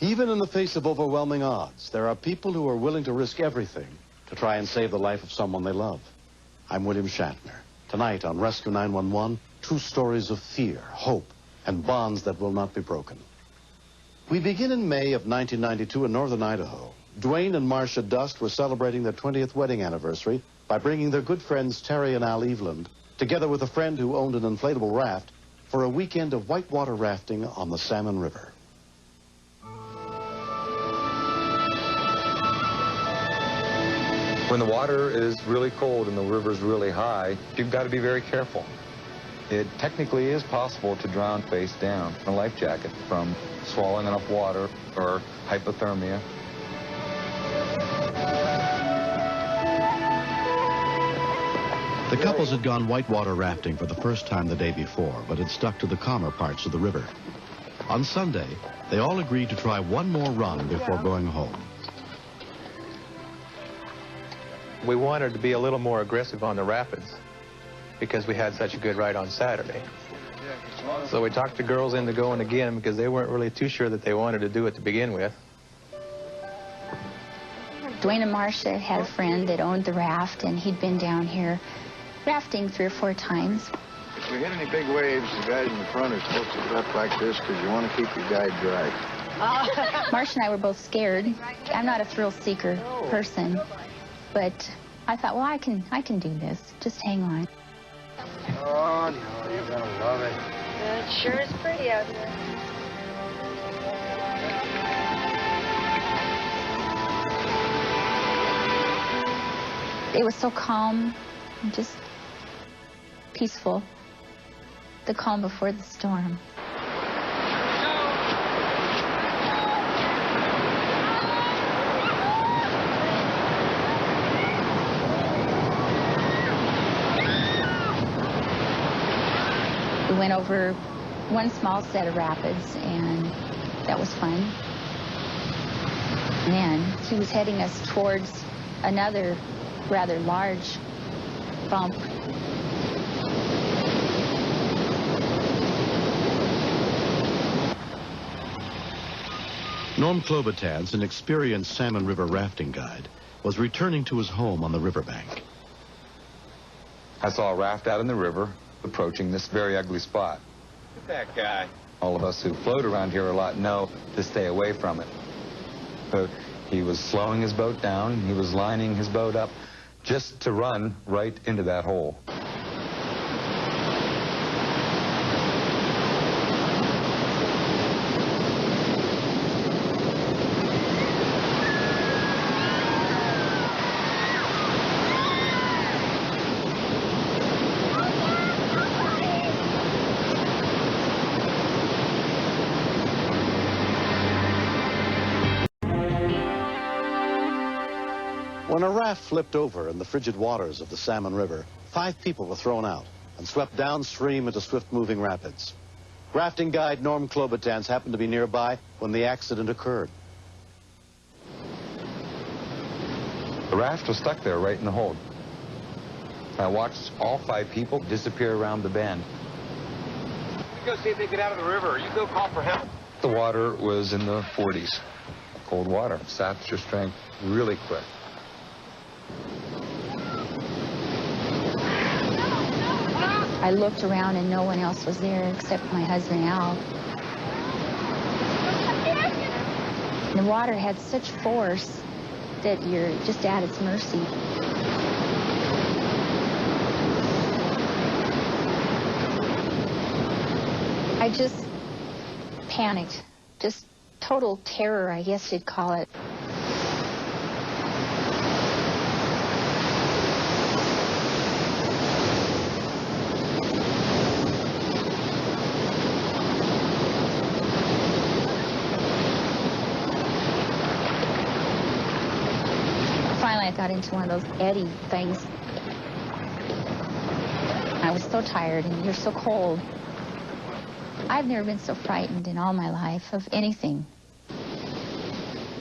Even in the face of overwhelming odds, there are people who are willing to risk everything to try and save the life of someone they love. I'm William Shatner. Tonight on Rescue 911, true stories of fear, hope, and bonds that will not be broken. We begin in May of 1992 in northern Idaho. Dwayne and Marcia Dust were celebrating their 20th wedding anniversary by bringing their good friends Terry and Al Eveland, together with a friend who owned an inflatable raft, for a weekend of whitewater rafting on the Salmon River. When the water is really cold and the river is really high, you've got to be very careful. It technically is possible to drown face down in a life jacket from swallowing enough water or hypothermia. The couples had gone whitewater rafting for the first time the day before, but had stuck to the calmer parts of the river. On Sunday, they all agreed to try one more run before going home. We wanted to be a little more aggressive on the rapids because we had such a good ride on Saturday. So we talked the girls into going again because they weren't really too sure that they wanted to do it to begin with. Dwayne and Marcia had a friend that owned the raft, and he'd been down here rafting 3 or 4 times. If we hit any big waves, the guys in the front are supposed to lift like this because you want to keep your guide dry. Marcia and I were both scared. I'm not a thrill-seeker person. But I thought, well, I can do this. Just hang on. Oh, no, you're going to love it. It sure is pretty out here. It was so calm, and just peaceful. The calm before the storm. We went over one small set of rapids, and that was fun. And then he was heading us towards another rather large bump. Norm Klobuchar, an experienced Salmon River rafting guide, was returning to his home on the riverbank. I saw a raft out in the river approaching this very ugly spot. Look at that guy. All of us who float around here a lot know to stay away from it. But he was slowing his boat down. He was lining his boat up just to run right into that hole. When a raft flipped over in the frigid waters of the Salmon River, 5 people were thrown out and swept downstream into swift-moving rapids. Rafting guide Norm Klobuchar happened to be nearby when the accident occurred. The raft was stuck there right in the hold. I watched all 5 people disappear around the bend. You go see if they get out of the river. You go call for help. The water was in the 40s. Cold water saps your strength really quick. I looked around and no one else was there except my husband, Al. The water had such force that you're just at its mercy. I just panicked. Just total terror, I guess you'd call it. Finally, I got into one of those eddy things. I was so tired, and you're so cold. I've never been so frightened in all my life of anything.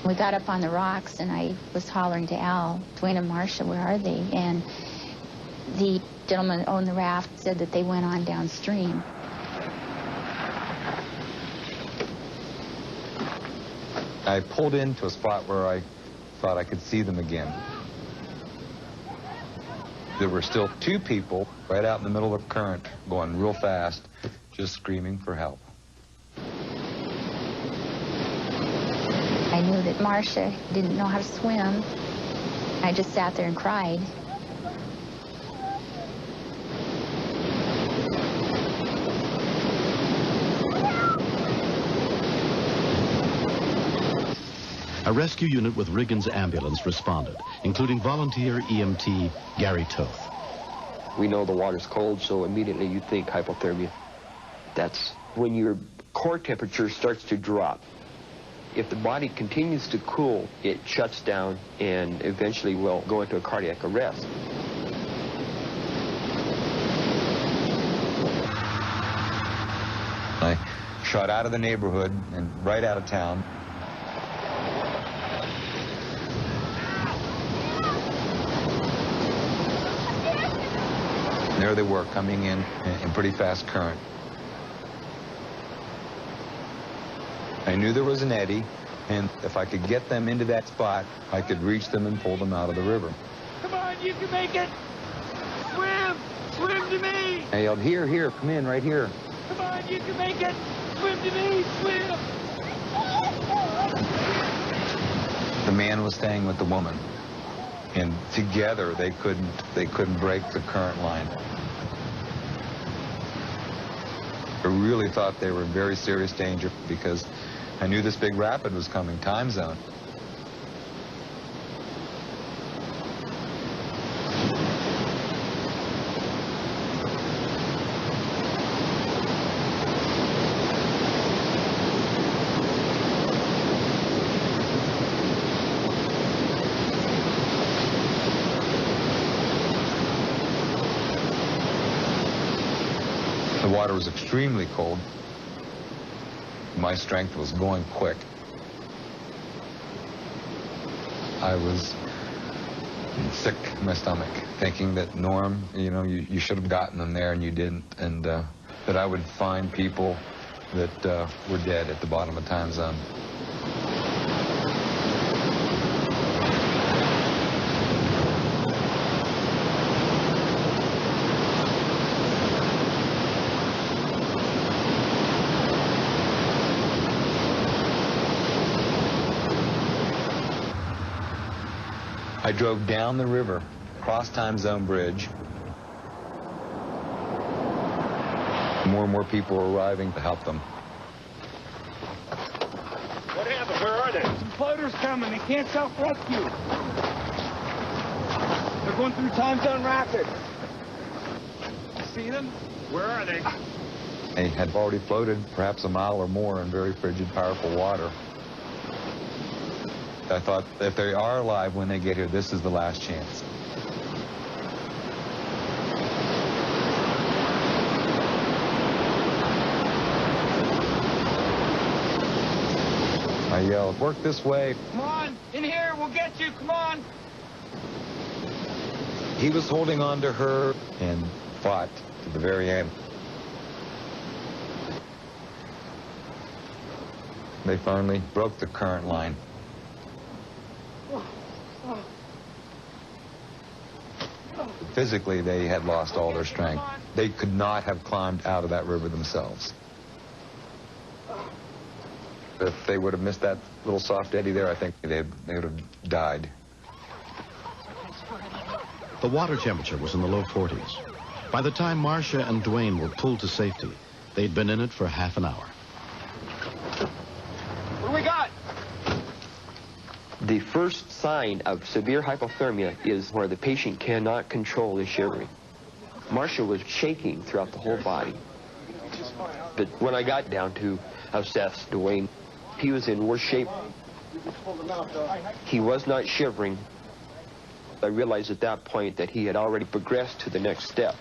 We got up on the rocks, and I was hollering to Al, Dwayne and Marcia, where are they? And the gentleman who owned the raft said that they went on downstream. I pulled into a spot where I thought I could see them again. There were still 2 people right out in the middle of the current, going real fast, just screaming for help. I knew that Marcia didn't know how to swim. I just sat there and cried. A rescue unit with Riggins ambulance responded, including volunteer EMT Gary Toth. We know the water's cold, so immediately you think hypothermia. That's when your core temperature starts to drop. If the body continues to cool, it shuts down and eventually will go into a cardiac arrest. I shot out of the neighborhood and right out of town. There they were, coming in pretty fast current. I knew there was an eddy, and if I could get them into that spot, I could reach them and pull them out of the river. Come on, you can make it! Swim! Swim to me! I yelled, here, here, come in, right here. Come on, you can make it! Swim to me! Swim! The man was staying with the woman, and together they couldn't break the current line. I really thought they were in very serious danger because I knew this big rapid was coming, time zone. The water was extremely cold. My strength was going quick. I was sick in my stomach, thinking that, Norm, you know, you should have gotten them there and you didn't, and that I would find people that were dead at the bottom of time zone. I drove down the river, across time zone bridge. More and more people were arriving to help them. What happened? Where are they? Some floaters coming. They can't self-rescue. They're going through time zone rapid. You see them? Where are they? They had already floated perhaps a mile or more in very frigid, powerful water. I thought, if they are alive when they get here, this is the last chance. I yelled, work this way. Come on, in here, we'll get you, come on. He was holding on to her and fought to the very end. They finally broke the current line. Physically, they had lost all their strength. They could not have climbed out of that river themselves. If they would have missed that little soft eddy there, I think they would have died. The water temperature was in the low 40s. By the time Marcia and Dwayne were pulled to safety, they'd been in it for half an hour. What do we got? The first sign of severe hypothermia is where the patient cannot control the shivering. Marcia was shaking throughout the whole body. But when I got down to assess Dwayne, he was in worse shape. He was not shivering. I realized at that point that he had already progressed to the next step.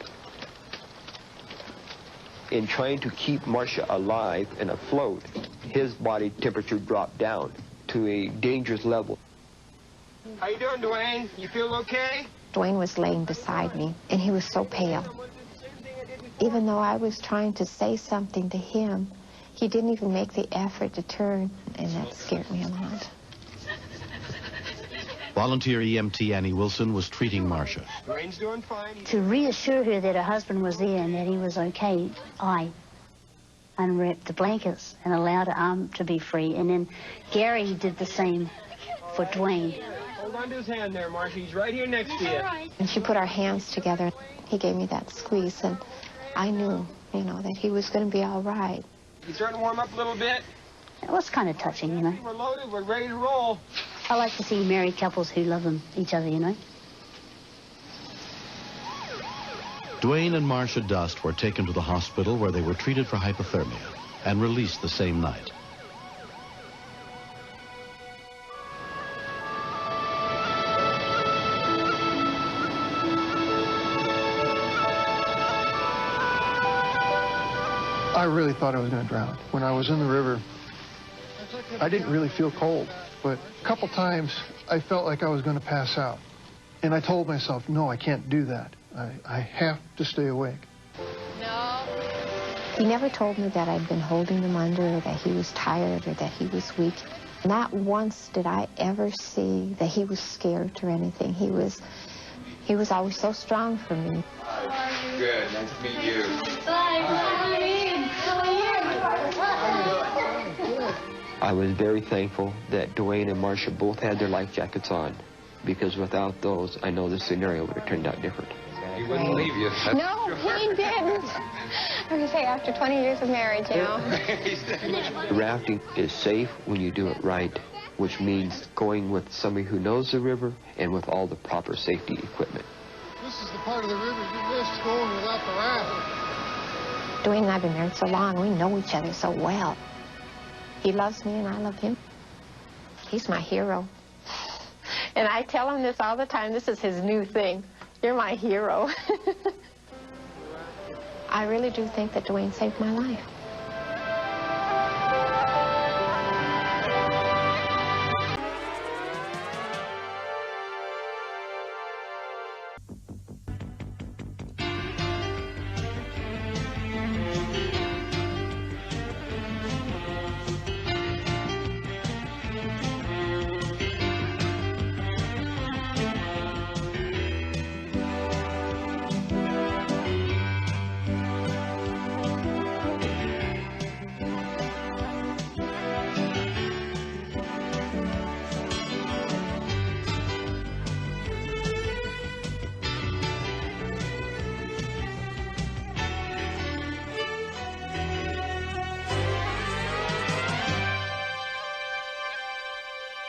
In trying to keep Marcia alive and afloat, his body temperature dropped down to a dangerous level. How you doing, Dwayne? You feel okay? Dwayne was laying beside me, and he was so pale. Even though I was trying to say something to him, He didn't even make the effort to turn, and that scared me a lot. Volunteer EMT Annie Wilson was treating Marcia. Dwayne's doing fine. To reassure her that her husband was there and that he was okay, I unwrapped the blankets and allowed her arm to be free. And then Gary did the same for Dwayne. Hold on to his hand there, Marcia. He's right here next to you. And she put our hands together. He gave me that squeeze, and I knew, you know, that he was going to be all right. You starting to warm up a little bit? It was kind of touching, you know. We're loaded. We're ready to roll. I like to see married couples who love each other, you know. Dwayne and Marcia Dust were taken to the hospital where they were treated for hypothermia and released the same night. I really thought I was going to drown. When I was in the river, I didn't really feel cold, but a couple times I felt like I was going to pass out. And I told myself, no, I can't do that. I have to stay awake. No. He never told me that I'd been holding him under, or that he was tired, or that he was weak. Not once did I ever see that he was scared or anything. He was always so strong for me. Good. Nice to meet you. I was very thankful that Dwayne and Marcia both had their life jackets on, because without those, I know the scenario would have turned out different. He wouldn't leave you. No, he didn't. I was going to say, after 20 years of marriage, you know. Rafting is safe when you do it right, which means going with somebody who knows the river and with all the proper safety equipment. This is the part of the river you missed going without the raft. Dwayne and I have been married so long, we know each other so well. He loves me and I love him. He's my hero. And I tell him this all the time. This is his new thing. You're my hero. I really do think that Dwayne saved my life.